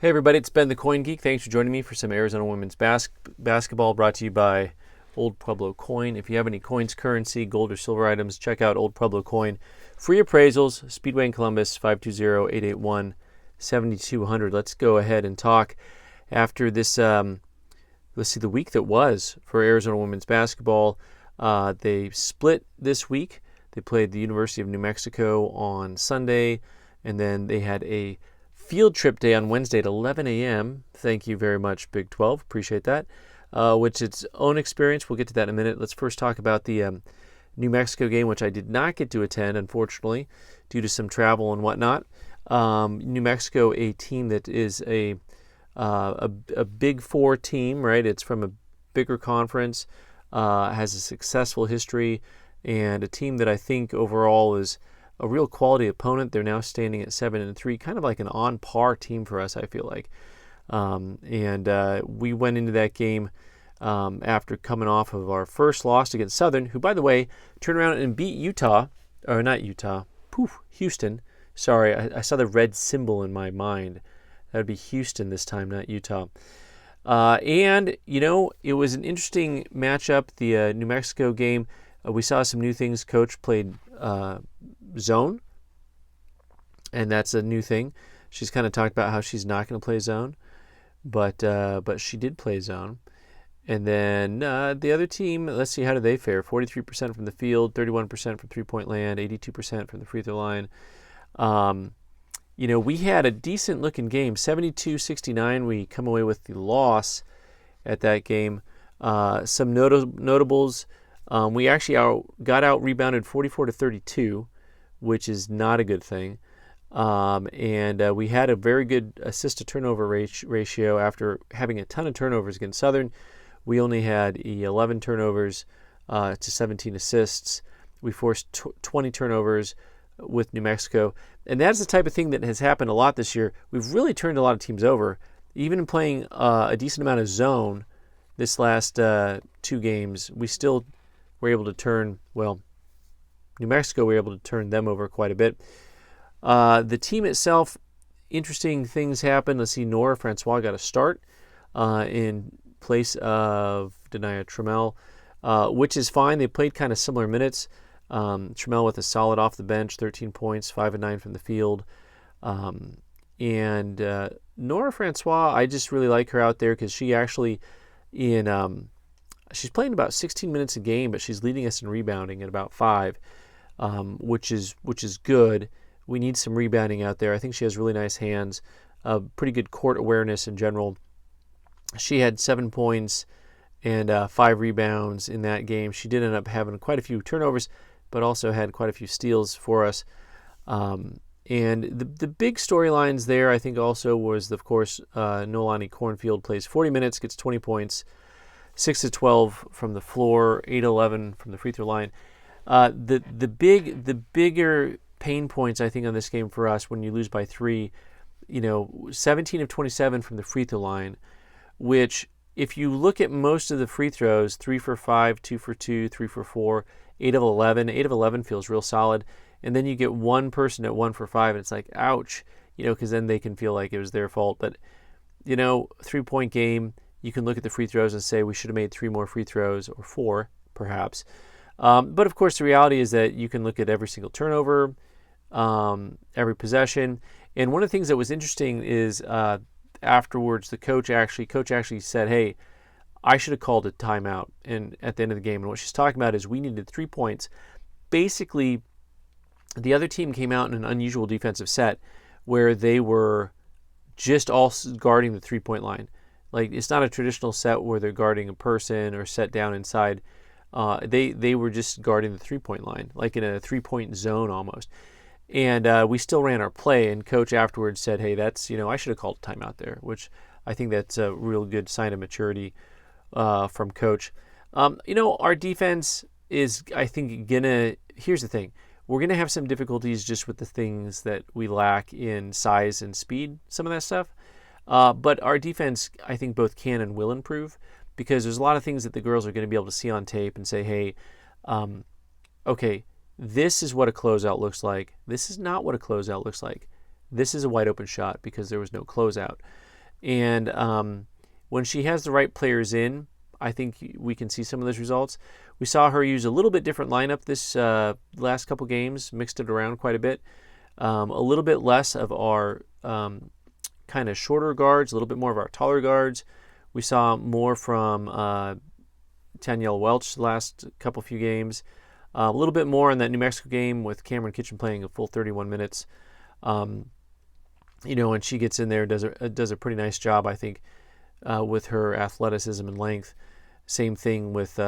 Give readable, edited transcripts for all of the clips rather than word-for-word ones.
Hey everybody, it's Ben the Coin Geek. Thanks for joining me for some Arizona women's basketball brought to you by Old Pueblo Coin. If you have any coins, currency, gold or silver items, check out Old Pueblo Coin. Free appraisals, Speedway in Columbus, 520-881-7200. Let's go ahead and talk after this, let's see, the week that was for Arizona women's basketball. They split this week. They played the University of New Mexico on Sunday, and then they had a field trip day on Wednesday at 11 a.m. Thank you very much, Big 12. Appreciate that. Which its own experience. We'll get to that in a minute. Let's first talk about the New Mexico game, which I did not get to attend, unfortunately, due to some travel and whatnot. New Mexico, a team that is a Big Four team, right? It's from a bigger conference, has a successful history, and a team that I think overall is a real quality opponent. They're now standing at 7-3, kind of like an on-par team for us, I feel like. We went into that game after coming off of our first loss against Southern, who, by the way, turned around and beat Houston. Sorry, I saw the red symbol in my mind. That would be Houston this time, not Utah. It was an interesting matchup, the New Mexico game. We saw some new things. Coach played zone, and that's a new thing. She's kind of talked about how she's not going to play zone, but she did play zone. And then the other team, let's see, how did they fare? 43% from the field, 31% from three-point land, 82% from the free throw line. We had a decent-looking game, 72-69. We come away with the loss at that game. Some notables. We actually got out rebounded 44-32, which is not a good thing. We had a very good assist to turnover ratio after having a ton of turnovers against Southern. We only had 11 turnovers to 17 assists. We forced 20 turnovers with New Mexico. And that's the type of thing that has happened a lot this year. We've really turned a lot of teams over. Even in playing a decent amount of zone this last two games, we still were able to turn, New Mexico were able to turn them over quite a bit. The team itself, interesting things happened. Let's see, Nora Francois got a start in place of Denia Trammell, which is fine. They played kind of similar minutes. Trammell with a solid off the bench, 13 points, 5 and 9 from the field. Nora Francois, I just really like her out there because she actually she's playing about 16 minutes a game, but she's leading us in rebounding at about 5, which is good. We need some rebounding out there. I think she has really nice hands, pretty good court awareness in general. She had 7 points and 5 rebounds in that game. She did end up having quite a few turnovers, but also had quite a few steals for us. And the big storylines there, I think, also was, of course, Nolani Cornfield plays 40 minutes, gets 20 points, 6-12 from the floor, 8-11 from the free throw line. The bigger pain points, I think, on this game for us when you lose by 3, 17 of 27 from the free throw line, which if you look at most of the free throws, 3 for 5, 2 for 2, 3 for 4, 8 of 11. 8 of 11 feels real solid. And then you get one person at 1 for 5, and it's like, ouch, because then they can feel like it was their fault. But, 3-point game, you can look at the free throws and say we should have made 3 more free throws, or 4, perhaps. But, of course, the reality is that you can look at every single turnover, every possession. And one of the things that was interesting is afterwards, coach actually said, hey, I should have called a timeout at the end of the game. And what she's talking about is we needed 3 points. Basically, the other team came out in an unusual defensive set where they were just all guarding the 3-point line. Like, it's not a traditional set where they're guarding a person or set down inside. They were just guarding the 3-point line, like in a 3-point zone almost. And we still ran our play, and coach afterwards said, hey, that's, I should have called a timeout there, which I think that's a real good sign of maturity from coach. Our defense is, I think, here's the thing. We're going to have some difficulties just with the things that we lack in size and speed, some of that stuff. But our defense, I think, both can and will improve because there's a lot of things that the girls are going to be able to see on tape and say, hey, okay, this is what a closeout looks like. This is not what a closeout looks like. This is a wide open shot because there was no closeout. And when she has the right players in, I think we can see some of those results. We saw her use a little bit different lineup this last couple games, mixed it around quite a bit. A little bit less of our kind of shorter guards, a little bit more of our taller guards. We saw more from Tanielle Welch the last few games. A little bit more in that New Mexico game with Cameron Kitchen playing a full 31 minutes. And she gets in there and does a pretty nice job, I think, with her athleticism and length. Same thing with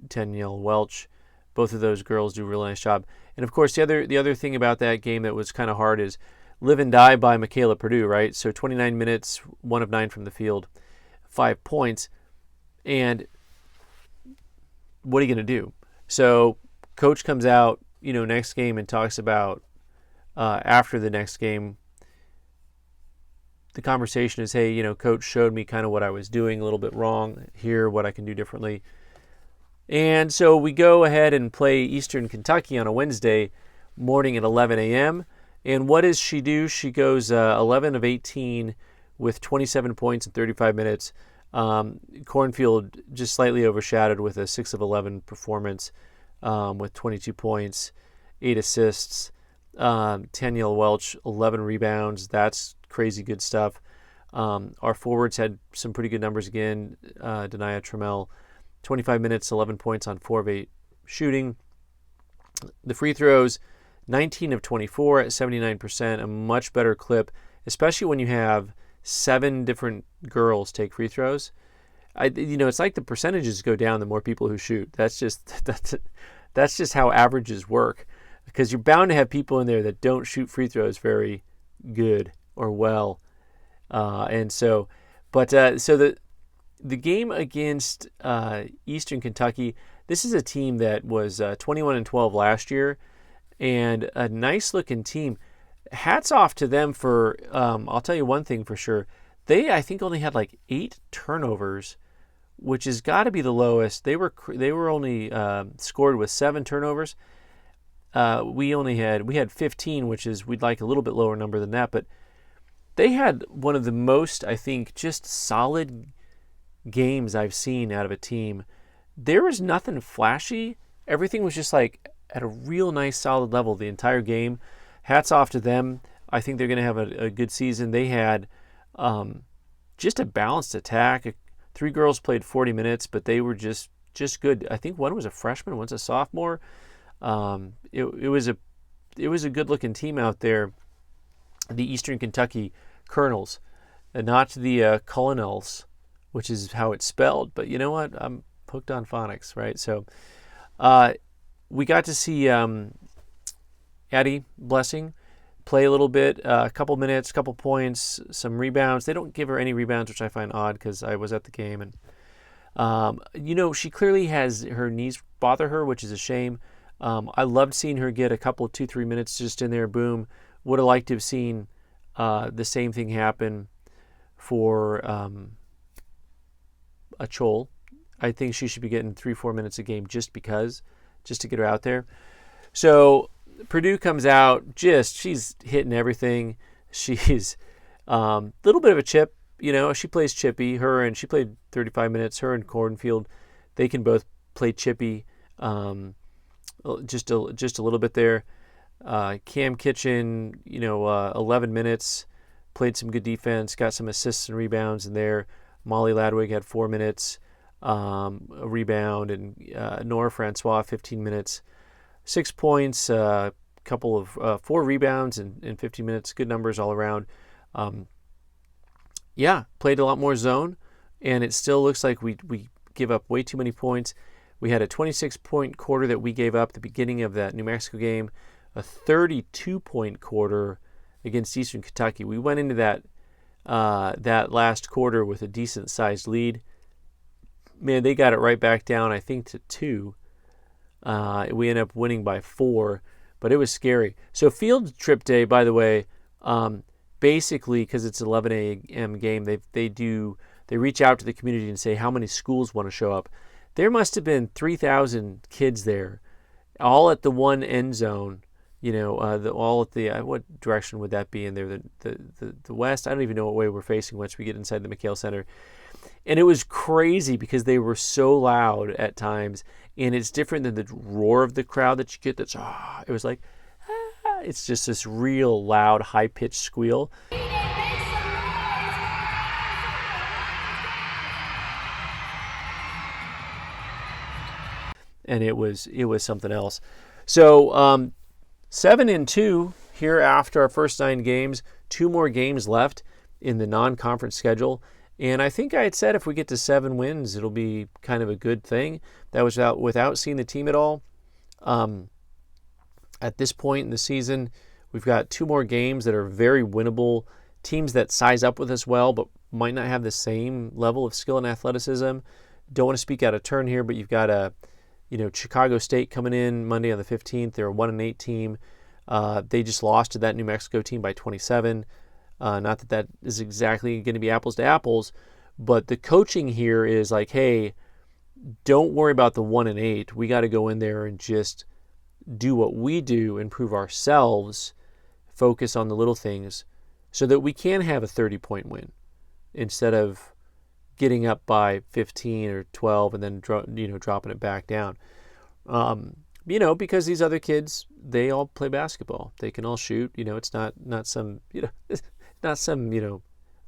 Tanielle Welch. Both of those girls do a really nice job. And of course, the other thing about that game that was kind of hard is live and die by Michaela Purdue, right? So 29 minutes, 1 of 9 from the field, 5 points. And what are you going to do? So coach comes out, next game and talks about after the next game. The conversation is, hey, coach showed me kind of what I was doing a little bit wrong here, what I can do differently. And so we go ahead and play Eastern Kentucky on a Wednesday morning at 11 a.m. And what does she do? She goes 11 of 18 with 27 points in 35 minutes. Cornfield just slightly overshadowed with a 6 of 11 performance with 22 points, 8 assists. Tanielle Welch, 11 rebounds. That's crazy good stuff. Our forwards had some pretty good numbers again. Denia Trammell, 25 minutes, 11 points on 4 of 8 shooting. The free throws, 19 of 24 at 79%, a much better clip, especially when you have 7 different girls take free throws. It's like the percentages go down the more people who shoot. That's just how averages work, because you're bound to have people in there that don't shoot free throws very good or well. So the game against Eastern Kentucky, this is a team that was 21-12 last year, and a nice looking team. Hats off to them for, I'll tell you one thing for sure. They, I think, only had like 8 turnovers, which has got to be the lowest. They were only scored with 7 turnovers. We had 15, which is, we'd like a little bit lower number than that, but they had one of the most, I think, just solid games I've seen out of a team. There was nothing flashy. Everything was just like at a real nice solid level the entire game. Hats off to them. I think they're going to have a good season. They had just a balanced attack. 3 girls played 40 minutes, but they were just good. I think one was a freshman, one's a sophomore. It was a good looking team out there. The Eastern Kentucky Colonels, and not the Colonels, which is how it's spelled. But you know what? I'm hooked on phonics, right? So we got to see Addie Blessing play a little bit, a couple minutes, couple points, some rebounds. They don't give her any rebounds, which I find odd because I was at the game. And, she clearly has her knees bother her, which is a shame. I loved seeing her get a couple of 2-3 minutes just in there. Boom. Would have liked to have seen the same thing happen for Achol. I think she should be getting 3-4 minutes a game just to get her out there. So Purdue comes out, she's hitting everything. She's a little bit of a chip. She plays chippy. She played 35 minutes. Her and Cornfield, they can both play chippy. Just a little bit there. Cam Kitchen, 11 minutes, played some good defense, got some assists and rebounds in there. Molly Ladwig had 4 minutes, a rebound, and Nora Francois 15 minutes, 6 points, a couple of 4 rebounds in 15 minutes. Good numbers all around. Played a lot more zone, and it still looks like we give up way too many points. We had a 26-point quarter that we gave up at the beginning of that New Mexico game, a 32-point quarter against Eastern Kentucky. We went into that last quarter with a decent-sized lead. Man, they got it right back down, I think, to 2. We ended up winning by 4, but it was scary. So field trip day, by the way, basically, because it's an 11 a.m. game, they reach out to the community and say how many schools want to show up. There must have been 3,000 kids there, all at the one end zone, all at the what direction would that be in there? The west. I don't even know what way we're facing once we get inside the McHale Center. And it was crazy because they were so loud at times, and it's different than the roar of the crowd that you get. It was like, it's just this real loud, high-pitched squeal. And it was something else. So 7-2 here after our first 9 games. 2 more games left in the non-conference schedule. And I think I had said if we get to 7 wins, it'll be kind of a good thing. That was without seeing the team at all. At this point in the season, we've got 2 more games that are very winnable. Teams that size up with us well, but might not have the same level of skill and athleticism. Don't want to speak out of turn here, but you've got Chicago State coming in Monday on the 15th. They're a 1-8 team. They just lost to that New Mexico team by 27. Not that is exactly going to be apples to apples, but the coaching here is like, hey, don't worry about the 1-8. We got to go in there and just do what we do, improve ourselves, focus on the little things so that we can have a 30-point win instead of getting up by 15 or 12 and then dropping it back down. Because these other kids, they all play basketball. They can all shoot. It's not some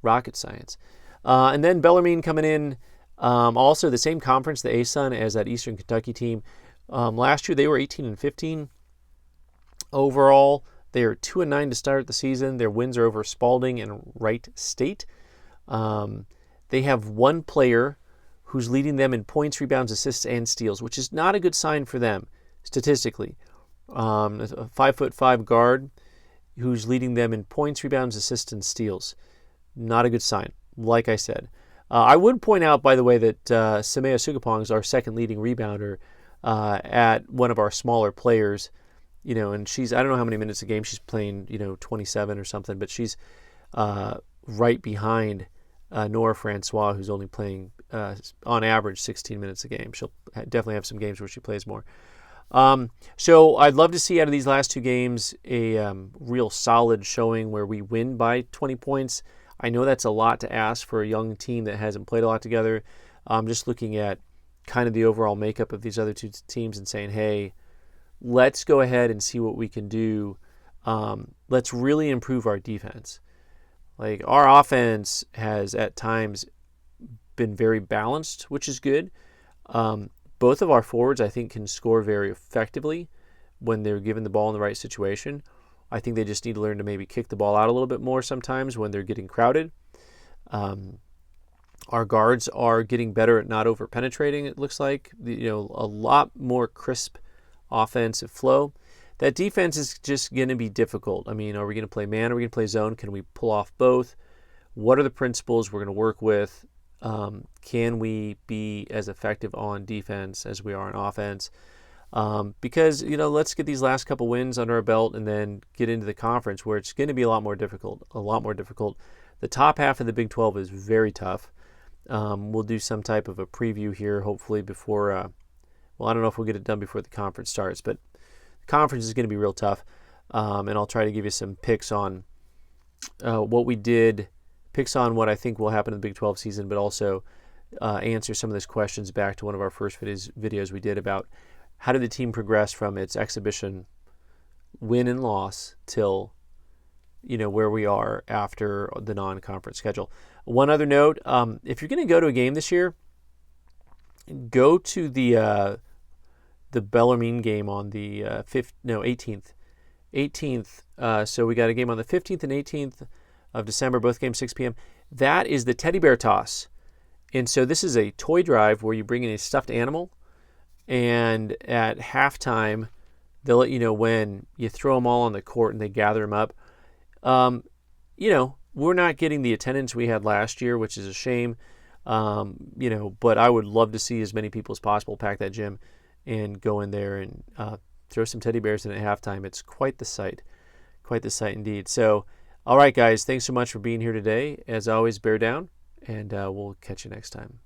rocket science. And then Bellarmine coming in, also the same conference, the ASUN, as that Eastern Kentucky team. Last year they were 18-15 overall. They are 2-9 to start the season. Their wins are over Spalding and Wright State. They have one player who's leading them in points, rebounds, assists, and steals, which is not a good sign for them statistically. A 5'5" guard who's leading them in points, rebounds, assists, and steals. Not a good sign, like I said. I would point out, by the way, that Samea Sugapong is our second leading rebounder at one of our smaller players. And she's, I don't know how many minutes a game she's playing, 27 or something, but she's right behind Nora Francois, who's only playing, on average, 16 minutes a game. She'll definitely have some games where she plays more. So I'd love to see out of these last 2 games a real solid showing where we win by 20 points. I know that's a lot to ask for a young team that hasn't played a lot together. I'm just looking at kind of the overall makeup of these other 2 teams and saying, hey, let's go ahead and see what we can do. Let's really improve our defense. Like, our offense has at times been very balanced, which is good. Both of our forwards, I think, can score very effectively when they're given the ball in the right situation. I think they just need to learn to maybe kick the ball out a little bit more sometimes when they're getting crowded. Our guards are getting better at not over-penetrating, it looks like. A lot more crisp offensive flow. That defense is just going to be difficult. I mean, are we going to play man? Are we going to play zone? Can we pull off both? What are the principles we're going to work with? Can we be as effective on defense as we are on offense? Because, let's get these last couple wins under our belt and then get into the conference where it's going to be a lot more difficult. The top half of the Big 12 is very tough. We'll do some type of a preview here, hopefully before, I don't know if we'll get it done before the conference starts, but the conference is going to be real tough. And I'll try to give you some picks on what we did, picks on what I think will happen in the Big 12 season, but also answer some of those questions back to one of our first videos we did about how did the team progress from its exhibition win and loss till where we are after the non-conference schedule. One other note, if you're going to go to a game this year, go to the Bellarmine game on the 18th. 18th. So we got a game on the 15th and 18th of December, both games 6 p.m. That is the teddy bear toss. And so this is a toy drive where you bring in a stuffed animal, and at halftime, they'll let you know when you throw them all on the court and they gather them up. We're not getting the attendance we had last year, which is a shame. But I would love to see as many people as possible pack that gym and go in there and throw some teddy bears in at halftime. It's quite the sight indeed. So, all right, guys, thanks so much for being here today. As always, bear down, and we'll catch you next time.